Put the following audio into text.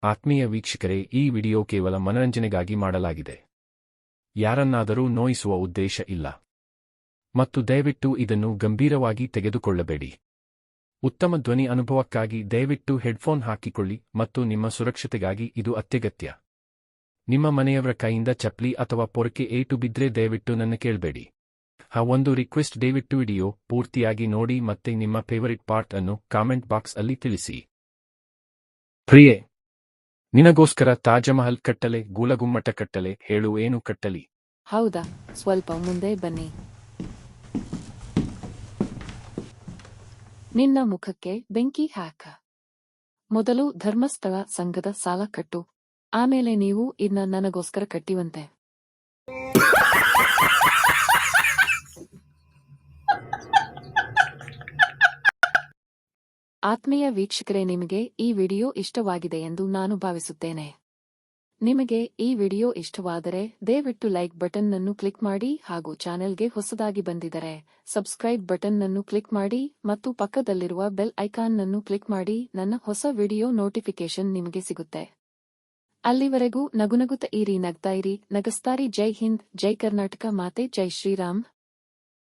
ಆತ್ಮೀಯ ವೀಕ್ಷಕರೇ, ಈ ವಿಡಿಯೋ ಕೇವಲ ಮನರಂಜನೆಗಾಗಿ ಮಾಡಲಾಗಿದೆ. ಯಾರನ್ನಾದರೂ ನೋಯಿಸುವ ಉದ್ದೇಶ ಇಲ್ಲ. ಮತ್ತು ದಯವಿಟ್ಟು ಇದನ್ನು ಗಂಭೀರವಾಗಿ ತೆಗೆದುಕೊಳ್ಳಬೇಡಿ. ಉತ್ತಮ ಧ್ವನಿ ಅನುಭವಕ್ಕಾಗಿ ದಯವಿಟ್ಟು ಹೆಡ್ಫೋನ್ ಹಾಕಿಕೊಳ್ಳಿ ಮತ್ತು ನಿಮ್ಮ ಸುರಕ್ಷತೆಗಾಗಿ ಇದು ಅತ್ಯಗತ್ಯ. ನಿಮ್ಮ ಮನೆಯವರ ಕೈಯಿಂದ ಚಪ್ಲಿ ಅಥವಾ ಪೊರಕೆ ಏಟು ಬಿದ್ರೆ ದಯವಿಟ್ಟು ನನ್ನ ಕೇಳಬೇಡಿ. ಒಂದು ರಿಕ್ವೆಸ್ಟ್, ದಯವಿಟ್ಟು ವಿಡಿಯೋ ಪೂರ್ತಿಯಾಗಿ ನೋಡಿ ಮತ್ತೆ ನಿಮ್ಮ ಫೇವರಿಟ್ ಪಾರ್ಟ್ ಅನ್ನು ಕಾಮೆಂಟ್ ಬಾಕ್ಸ್ ಅಲ್ಲಿ ತಿಳಿಸಿ. ಪ್ರಿಯೆ, ನಿನಗೋಸ್ಕರ ತಾಜಮಹಲ್ ಕಟ್ಟಲೆ, ಗೂಲಗುಮ್ಮಟ ಕಟ್ಟಲೆ, ಹೇಳು ಏನು ಕಟ್ಟಲಿ? ಹೌದಾ, ಸ್ವಲ್ಪ ಮುಂದೆ ಬನ್ನಿ. ನಿನ್ನ ಮುಖಕ್ಕೆ ಬೆಂಕಿ ಹಾಕ. ಮೊದಲು ಧರ್ಮಸ್ಥಳ ಸಂಘದ ಸಾಲ ಕಟ್ಟು, ಆಮೇಲೆ ನೀವು ಇದ್ನ ನನಗೋಸ್ಕರ ಕಟ್ಟಿವಂತೆ. ಆತ್ಮೀಯ ವೀಕ್ಷಕರೇ, ನಿಮಗೆ ಈ ವಿಡಿಯೋ ಇಷ್ಟವಾಗಿದೆ ಎಂದು ನಾನು ಭಾವಿಸುತ್ತೇನೆ. ನಿಮಗೆ ಈ ವಿಡಿಯೋ ಇಷ್ಟವಾದರೆ ದಯವಿಟ್ಟು ಲೈಕ್ ಬಟನ್ ಅನ್ನು ಕ್ಲಿಕ್ ಮಾಡಿ ಹಾಗೂ ಚಾನೆಲ್ಗೆ ಹೊಸದಾಗಿ ಬಂದಿದ್ದರೆ ಸಬ್ಸ್ಕ್ರೈಬ್ ಬಟನ್ ಅನ್ನು ಕ್ಲಿಕ್ ಮಾಡಿ ಮತ್ತು ಪಕ್ಕದಲ್ಲಿರುವ ಬೆಲ್ ಐಕಾನ್ ಅನ್ನು ಕ್ಲಿಕ್ ಮಾಡಿ. ನನ್ನ ಹೊಸ ವಿಡಿಯೋ ನೋಟಿಫಿಕೇಶನ್ ನಿಮಗೆ ಸಿಗುತ್ತೆ. ಅಲ್ಲಿವರೆಗೂ ನಗುನಗುತ್ತಾ ಇರಿ, ನಗ್ತಾ ಇರಿ, ನಗಸ್ತಾರಿ. ಜೈ ಹಿಂದ್, ಜೈ ಕರ್ನಾಟಕ ಮಾತೆ, ಜೈ ಶ್ರೀರಾಮ್.